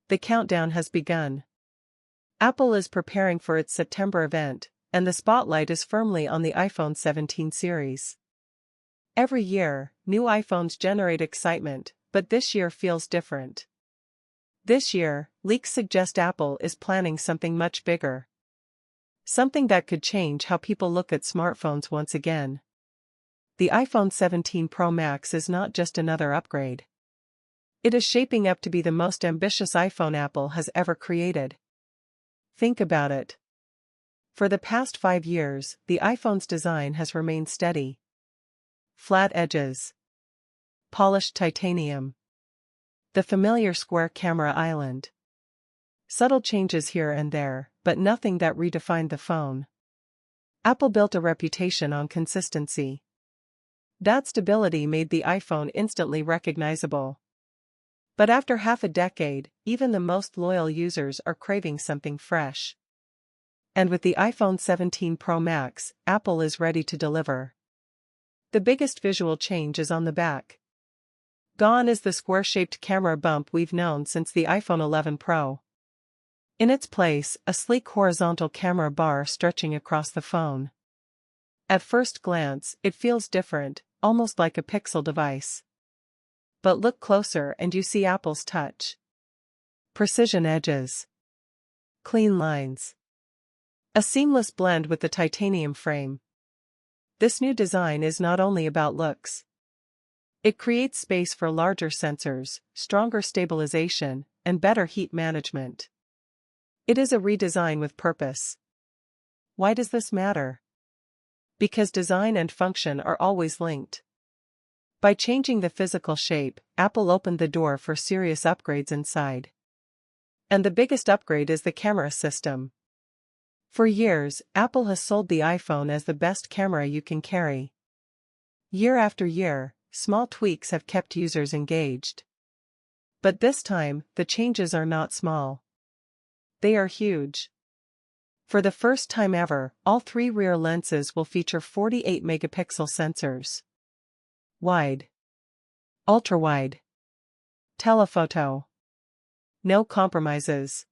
The countdown has begun. Apple is preparing for its September event, and the spotlight is firmly on the iPhone 17 series. Every year, new iPhones generate excitement, but this year feels different. This year, leaks suggest Apple is planning something much bigger. Something that could change how people look at smartphones once again. The iPhone 17 Pro Max is not just another upgrade. It is shaping up to be the most ambitious iPhone Apple has ever created. Think about it. For the past 5 years, the iPhone's design has remained steady. Flat edges. Polished titanium. The familiar square camera island. Subtle changes here and there, but nothing that redefined the phone. Apple built a reputation on consistency. That stability made the iPhone instantly recognizable. But after half a decade, even the most loyal users are craving something fresh. And with the iPhone 17 Pro Max, Apple is ready to deliver. The biggest visual change is on the back. Gone is the square-shaped camera bump we've known since the iPhone 11 Pro. In its place, a sleek horizontal camera bar stretching across the phone. At first glance, it feels different, almost like a Pixel device. But look closer and you see Apple's touch. Precision edges. Clean lines. A seamless blend with the titanium frame. This new design is not only about looks. It creates space for larger sensors, stronger stabilization, and better heat management. It is a redesign with purpose. Why does this matter? Because design and function are always linked. By changing the physical shape, Apple opened the door for serious upgrades inside. And the biggest upgrade is the camera system. For years, Apple has sold the iPhone as the best camera you can carry. Year after year, small tweaks have kept users engaged. But this time, the changes are not small. They are huge. For the first time ever, all 3 rear lenses will feature 48-megapixel sensors. Wide. Ultra-wide. Telephoto. No compromises.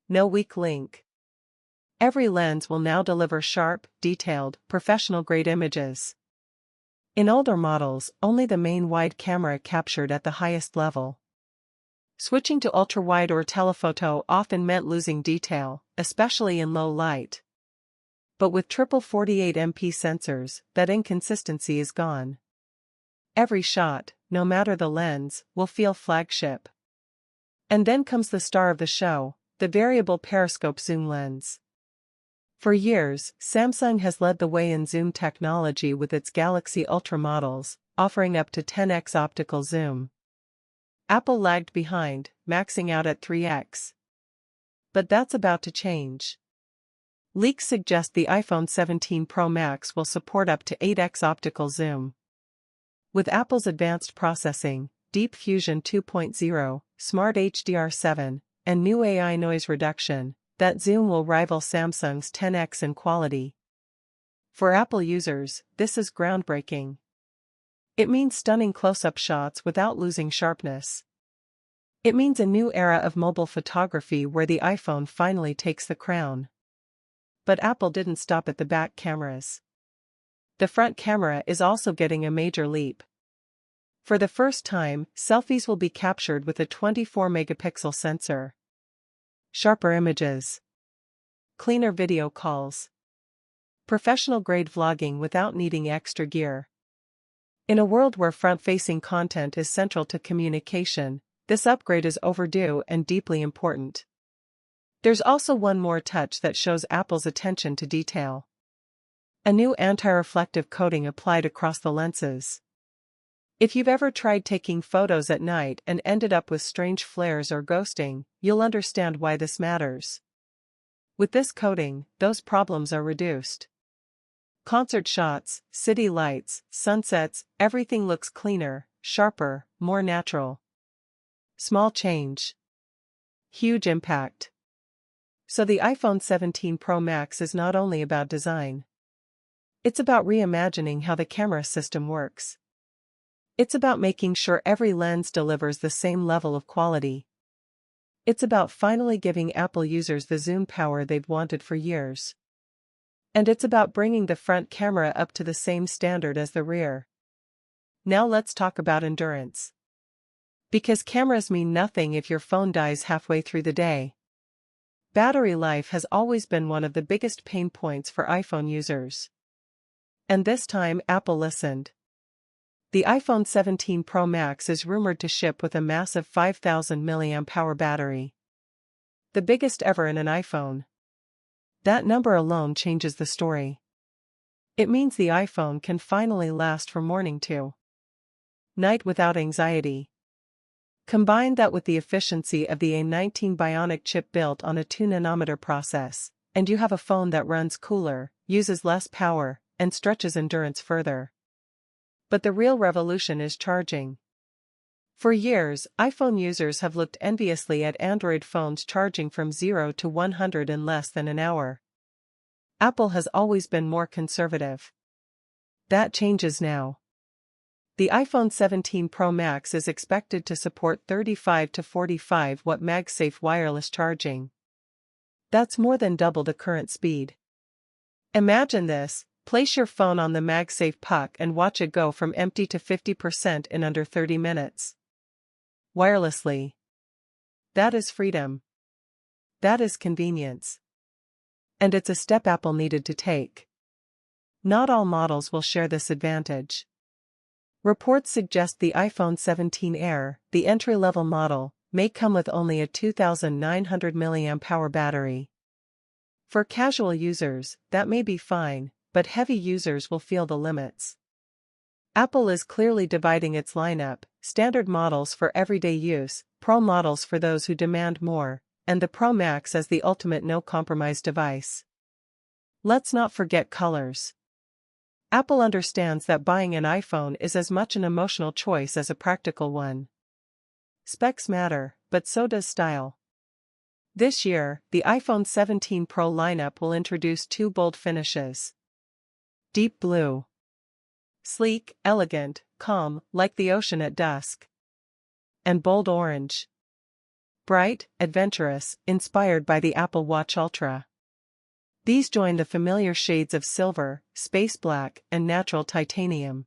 No weak link. Every lens will now deliver sharp, detailed, professional-grade images. In older models, only the main wide camera captured at the highest level. Switching to ultra-wide or telephoto often meant losing detail, especially in low light. But with triple 48MP sensors, that inconsistency is gone. Every shot, no matter the lens, will feel flagship. And then comes the star of the show, the variable periscope zoom lens. For years, Samsung has led the way in zoom technology with its Galaxy Ultra models, offering up to 10x optical zoom. Apple lagged behind, maxing out at 3x. But that's about to change. Leaks suggest the iPhone 17 Pro Max will support up to 8x optical zoom. With Apple's advanced processing, Deep Fusion 2.0, Smart HDR7, and new AI noise reduction, that zoom will rival Samsung's 10x in quality. For Apple users, this is groundbreaking. It means stunning close-up shots without losing sharpness. It means a new era of mobile photography where the iPhone finally takes the crown. But Apple didn't stop at the back cameras. The front camera is also getting a major leap. For the first time, selfies will be captured with a 24-megapixel sensor. Sharper images. Cleaner video calls. Professional-grade vlogging without needing extra gear. In a world where front-facing content is central to communication, this upgrade is overdue and deeply important. There's also one more touch that shows Apple's attention to detail. A new anti-reflective coating applied across the lenses. If you've ever tried taking photos at night and ended up with strange flares or ghosting, you'll understand why this matters. With this coating, those problems are reduced. Concert shots, city lights, sunsets, everything looks cleaner, sharper, more natural. Small change. Huge impact. So the iPhone 17 Pro Max is not only about design. It's about reimagining how the camera system works. It's about making sure every lens delivers the same level of quality. It's about finally giving Apple users the zoom power they've wanted for years. And it's about bringing the front camera up to the same standard as the rear. Now let's talk about endurance. Because cameras mean nothing if your phone dies halfway through the day. Battery life has always been one of the biggest pain points for iPhone users. And this time Apple listened. The iPhone 17 Pro Max is rumored to ship with a massive 5,000 mAh battery. The biggest ever in an iPhone. That number alone changes the story. It means the iPhone can finally last from morning to night without anxiety. Combine that with the efficiency of the A19 Bionic chip built on a 2nm process, and you have a phone that runs cooler, uses less power, and stretches endurance further. But the real revolution is charging. For years, iPhone users have looked enviously at Android phones charging from 0 to 100 in less than an hour. Apple has always been more conservative. That changes now. The iPhone 17 Pro Max is expected to support 35 to 45 watt MagSafe wireless charging. That's more than double the current speed. Imagine this: place your phone on the MagSafe puck and watch it go from empty to 50% in under 30 minutes. Wirelessly. That is freedom. That is convenience. And it's a step Apple needed to take. Not all models will share this advantage. Reports suggest the iPhone 17 Air, the entry-level model, may come with only a 2,900 mAh battery. For casual users, that may be fine, but heavy users will feel the limits. Apple is clearly dividing its lineup: standard models for everyday use, Pro models for those who demand more, and the Pro Max as the ultimate no-compromise device. Let's not forget colors. Apple understands that buying an iPhone is as much an emotional choice as a practical one. Specs matter, but so does style. This year, the iPhone 17 Pro lineup will introduce two bold finishes. Deep blue. Sleek, elegant, calm, like the ocean at dusk. And bold orange. Bright, adventurous, inspired by the Apple Watch Ultra. These join the familiar shades of silver, space black, and natural titanium.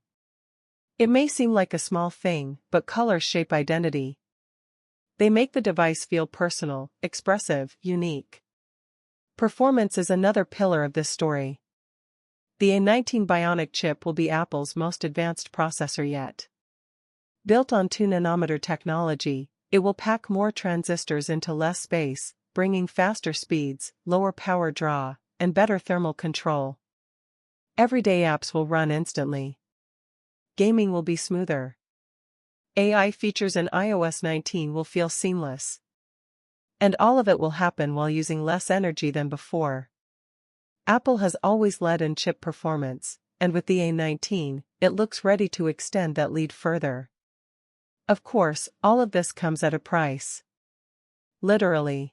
It may seem like a small thing, but colors shape identity. They make the device feel personal, expressive, unique. Performance is another pillar of this story. The A19 Bionic chip will be Apple's most advanced processor yet. Built on 2nm technology, it will pack more transistors into less space, bringing faster speeds, lower power draw, and better thermal control. Everyday apps will run instantly. Gaming will be smoother. AI features in iOS 19 will feel seamless. And all of it will happen while using less energy than before. Apple has always led in chip performance, and with the A19, it looks ready to extend that lead further. Of course, all of this comes at a price. Literally.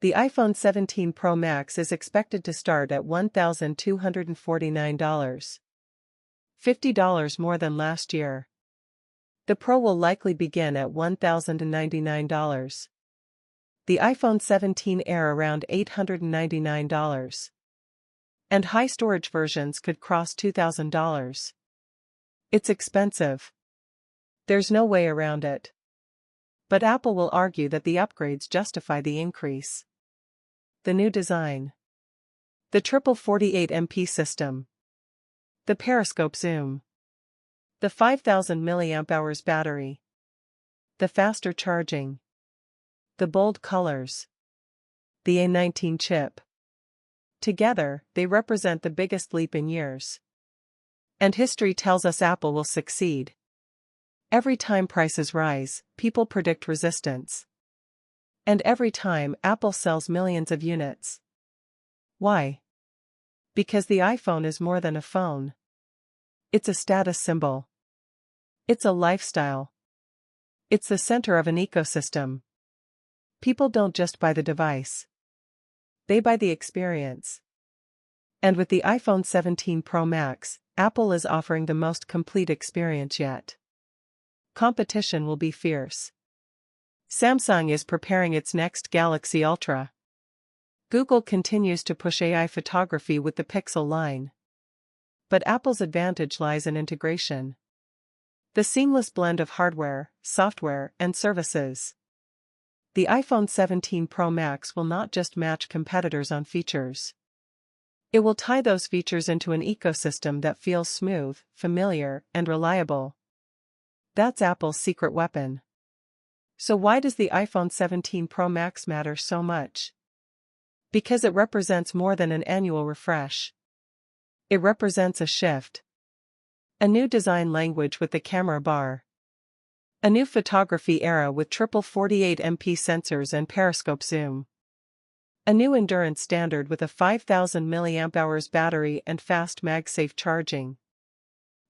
The iPhone 17 Pro Max is expected to start at $1,249. $50 more than last year. The Pro will likely begin at $1,099. The iPhone 17 Air around $899. And high storage versions could cross $2,000. It's expensive. There's no way around it. But Apple will argue that the upgrades justify the increase. The new design. The triple 48MP system. The periscope zoom. The 5,000 mAh battery. The faster charging. The bold colors. The A19 chip. Together, they represent the biggest leap in years. And history tells us Apple will succeed. Every time prices rise, people predict resistance. And every time Apple sells millions of units. Why? Because the iPhone is more than a phone. It's a status symbol. It's a lifestyle. It's the center of an ecosystem. People don't just buy the device. They buy the experience. And with the iPhone 17 Pro Max, Apple is offering the most complete experience yet. Competition will be fierce. Samsung is preparing its next Galaxy Ultra. Google continues to push AI photography with the Pixel line. But Apple's advantage lies in integration. The seamless blend of hardware, software, and services. The iPhone 17 Pro Max will not just match competitors on features. It will tie those features into an ecosystem that feels smooth, familiar, and reliable. That's Apple's secret weapon. So why does the iPhone 17 Pro Max matter so much? Because it represents more than an annual refresh. It represents a shift. A new design language with the camera bar. A new photography era with triple 48MP sensors and periscope zoom. A new endurance standard with a 5000 mAh battery and fast MagSafe charging.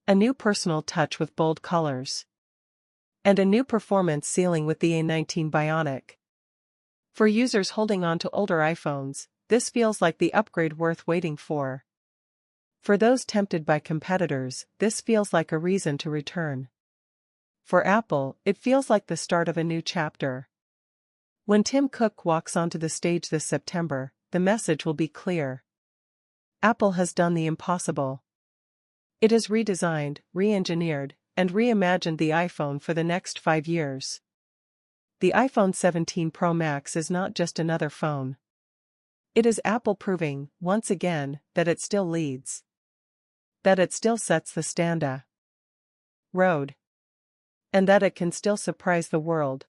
A new personal touch with bold colors. And a new performance ceiling with the A19 Bionic. For users holding on to older iPhones, this feels like the upgrade worth waiting for. For those tempted by competitors, this feels like a reason to return. For Apple, it feels like the start of a new chapter. When Tim Cook walks onto the stage this September, the message will be clear. Apple has done the impossible. It has redesigned, re-engineered, and reimagined the iPhone for the next 5 years. The iPhone 17 Pro Max is not just another phone. It is Apple proving, once again, that it still leads. That it still sets the standard. Road. And that it can still surprise the world.